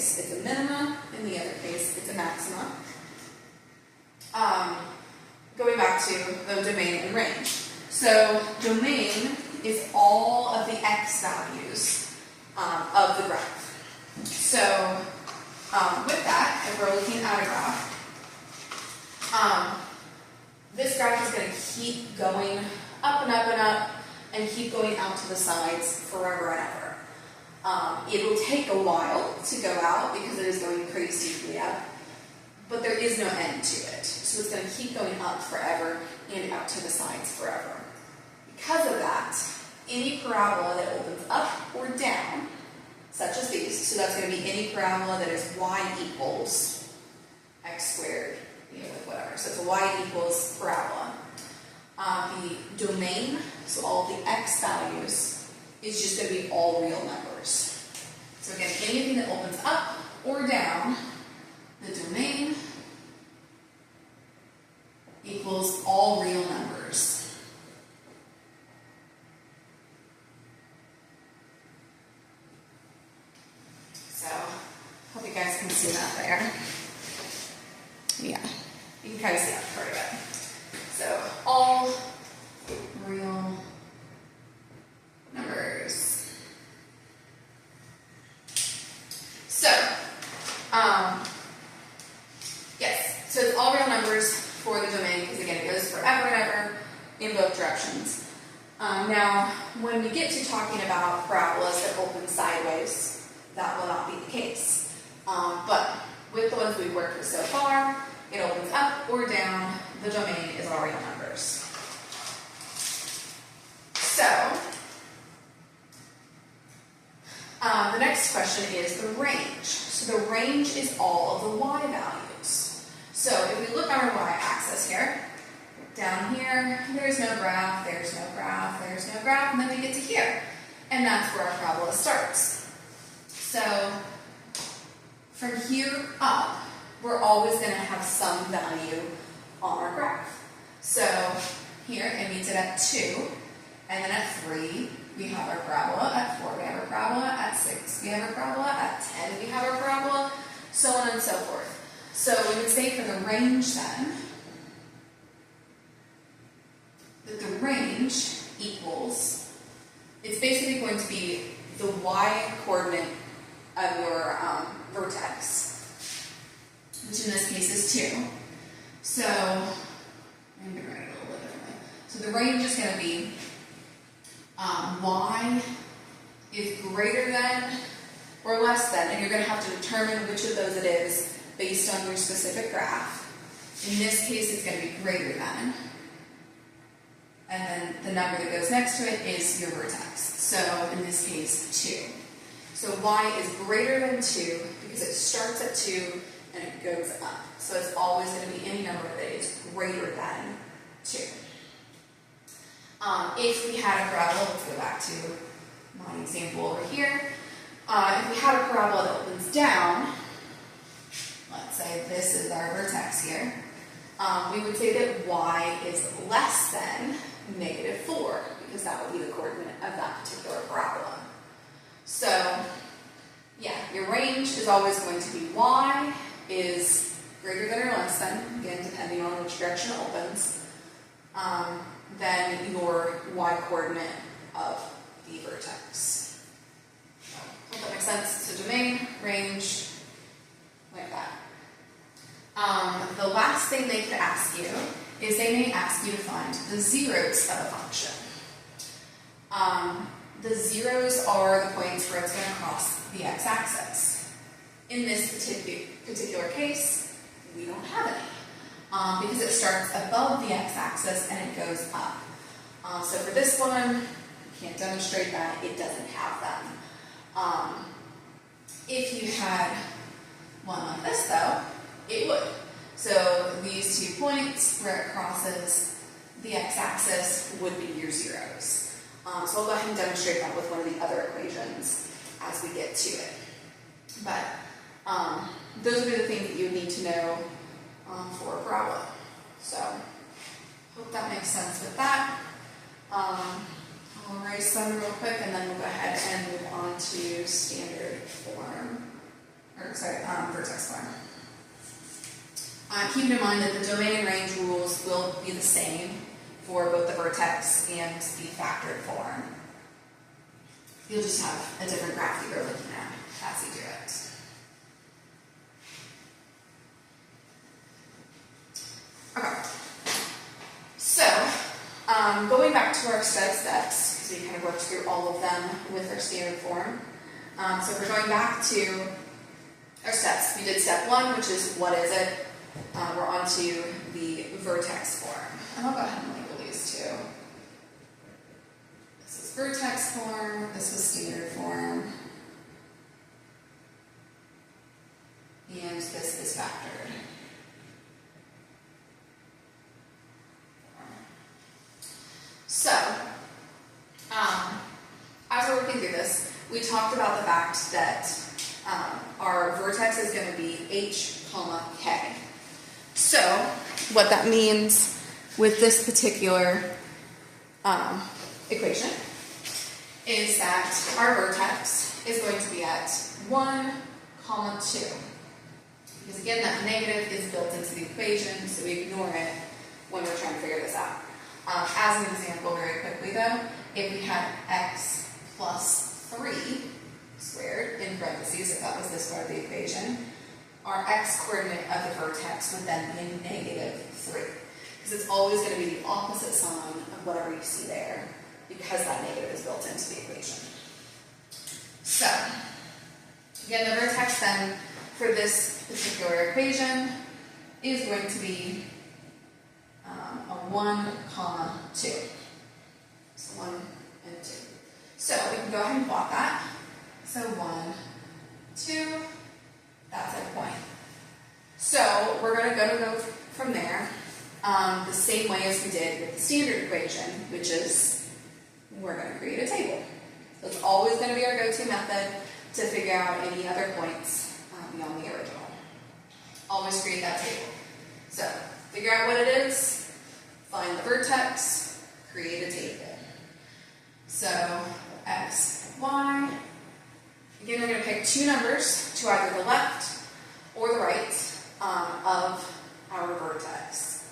case, it's a minima. In the other case, it's a maxima. Going back to the domain and range. So domain is all of the x values of the graph. So with that, if we're looking at a graph, this graph is going to keep going up and up and up and keep going out to the sides forever and ever. It will take a while to go out because it is going pretty steeply up, but there is no end to it. So it's going to keep going up forever and out to the sides forever. Because of that, any parabola that opens up or down, such as these, so that's going to be any parabola that is y equals x squared, whatever. So it's a y equals parabola. The domain, so all of the x values, is just going to be all real numbers. So again, anything that opens up or down, the domain equals all real numbers. So, hope you guys can see that there. Yeah, you can kind of see that part of it. So, all real numbers. So, yes, so it's all real numbers for the domain because again it goes forever and ever in both directions. Now, when we get to talking about parabolas that open sideways, that will not be the case. But with the ones we've worked with so far, it opens up or down, the domain is all real numbers. So, the next question is the range. So the range is all of the y values. So if we look on our y-axis here, down here, there's no graph, there's no graph, there's no graph, and then we get to here. And that's where our parabola starts. So from here up, we're always going to have some value on our graph. So here it meets it at 2, and then at 3 we have our parabola, at 4 we have our parabola, at 6 we have our parabola, at 10 we have our parabola, so on and so forth. So we would say for the range then, that the range equals, it's basically going to be the y coordinate of your vertex, which in this case is 2. So, I'm going to write it a little bit differently. So the range is going to be y is greater than or less than, and you're going to have to determine which of those it is based on your specific graph. In this case, it's going to be greater than, and then the number that goes next to it is your vertex. So in this case, 2. So y is greater than 2 because it starts at 2 and it goes up. So it's always going to be any number that is greater than 2. If we had a parabola, let's go back to my example over here. If we had a parabola that opens down, let's say this is our vertex here, we would say that y is less than -4 because that would be the coordinate of that particular parabola. So, yeah, your range is always going to be y is greater than or less than, again, depending on which direction it opens, then your y coordinate of the vertex. So, hope that makes sense. So domain, range, like that. The last thing they could ask you is they may ask you to find the zeros of a function. The zeros are the points where it's going to cross the x-axis. In this particular case, we don't have any because it starts above the x-axis and it goes up. So for this one, you can't demonstrate that, it doesn't have them. If you had one like this though, it would. So these 2 points where it crosses the x-axis would be your zeros. So I'll go ahead and demonstrate that with one of the other equations as we get to it. But those would be the things that you would need to know for a parabola. So hope that makes sense with that. I'll erase some real quick and then we'll go ahead and move on to standard form. vertex form. Keep in mind that the domain and range rules will be the same for both the vertex and the factored form. You'll just have a different graph that you're looking at as you do it. Okay. So, going back to our steps, because we kind of worked through all of them with our standard form. So if we're going back to our steps, we did step 1, which is what is it? We're on to the vertex form. And I'll go ahead and label these two. This is vertex form, this was standard form, and this is factored. So, as we're working through this, we talked about the fact that our vertex is going to be h, k. So, what that means with this particular equation is that our vertex is going to be at 1, 2. Because again, that negative is built into the equation, so we ignore it when we're trying to figure this out. As an example, very quickly though, if we had x plus 3 squared, in parentheses, if that was this part of the equation, our x coordinate of the vertex would then be negative 3. Because it's always going to be the opposite sign of whatever you see there, because that negative is built into the equation. So, again, the vertex then for this particular equation is going to be a 1, 2. So 1 and 2. So we can go ahead and plot that. So 1, 2, that's our point. So we're going to go from there the same way as we did with the standard equation, which is we're going to create a table. So it's always going to be our go-to method to figure out any other points beyond the original. Always create that table. So figure out what it is, find the vertex, create a table. So x, y. Again, we're going to pick two numbers to either the left or the right of our vertex.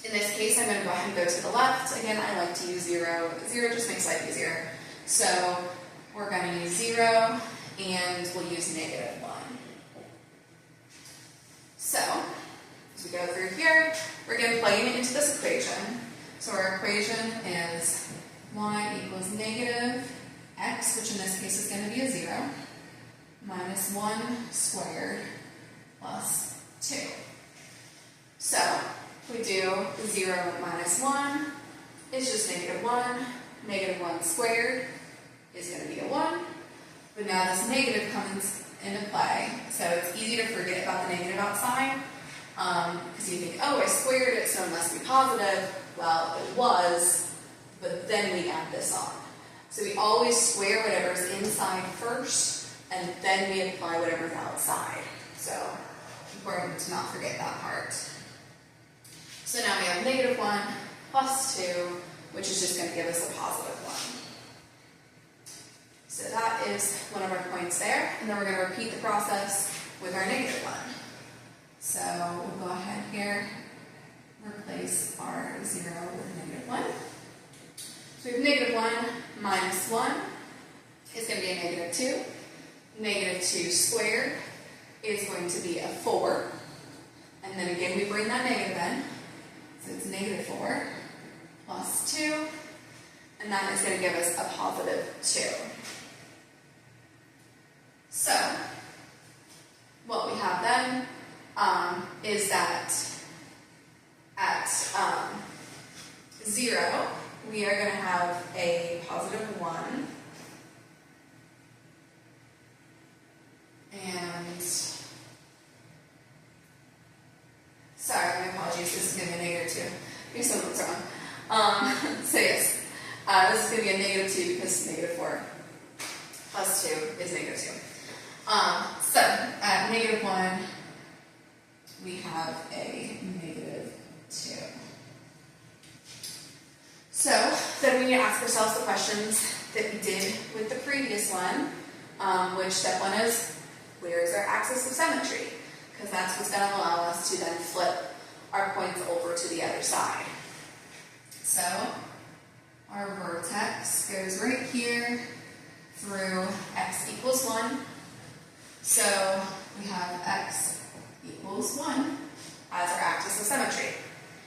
In this case, I'm going to go ahead and go to the left. Again, I like to use 0. 0 just makes life easier. So we're going to use 0, and we'll use negative 1. So, as we go through here, we're going to plug it into this equation. So our equation is y equals negative x, which in this case is going to be a 0, minus 1 squared plus 2. So, if we do 0 minus 1, it's just negative 1. Negative 1 squared is going to be a 1. But now this negative comes into play, so it's easy to forget about the negative outside, because you think, oh, I squared it, so it must be positive. Well, it was, but then we add this on. So we always square whatever's inside first, and then we apply whatever's outside. So, important to not forget that part. So now we have negative 1 plus 2, which is just going to give us a positive 1. So that is one of our points there, and then we're going to repeat the process with our negative 1. So we'll go ahead here, replace our 0 with negative 1. So we have negative 1 minus 1 is going to be a negative 2. Negative 2 squared is going to be a 4. And then again, we bring that negative in. So it's negative 4 plus 2. And that is going to give us a positive 2. So, what we have then is that at 0, we are going to have a positive 1. And, sorry, my apologies, this is going to be a negative 2. Here's something's wrong. So yes, this is going to be a negative 2 because negative 4 plus 2 is negative 2. So, at negative 1, we have a negative 2. So, then we need to ask ourselves the questions that we did with the previous one, which step 1 is where's our axis of symmetry? Because that's what's going to allow us to then flip our points over to the other side. So our vertex goes right here through x equals 1. So we have x equals 1 as our axis of symmetry.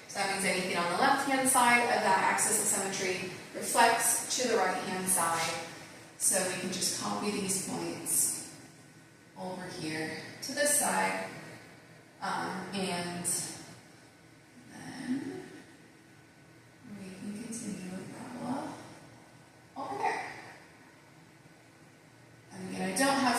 So that means anything on the left-hand side of that axis of symmetry reflects to the right-hand side. So we can just copy these points over here to this side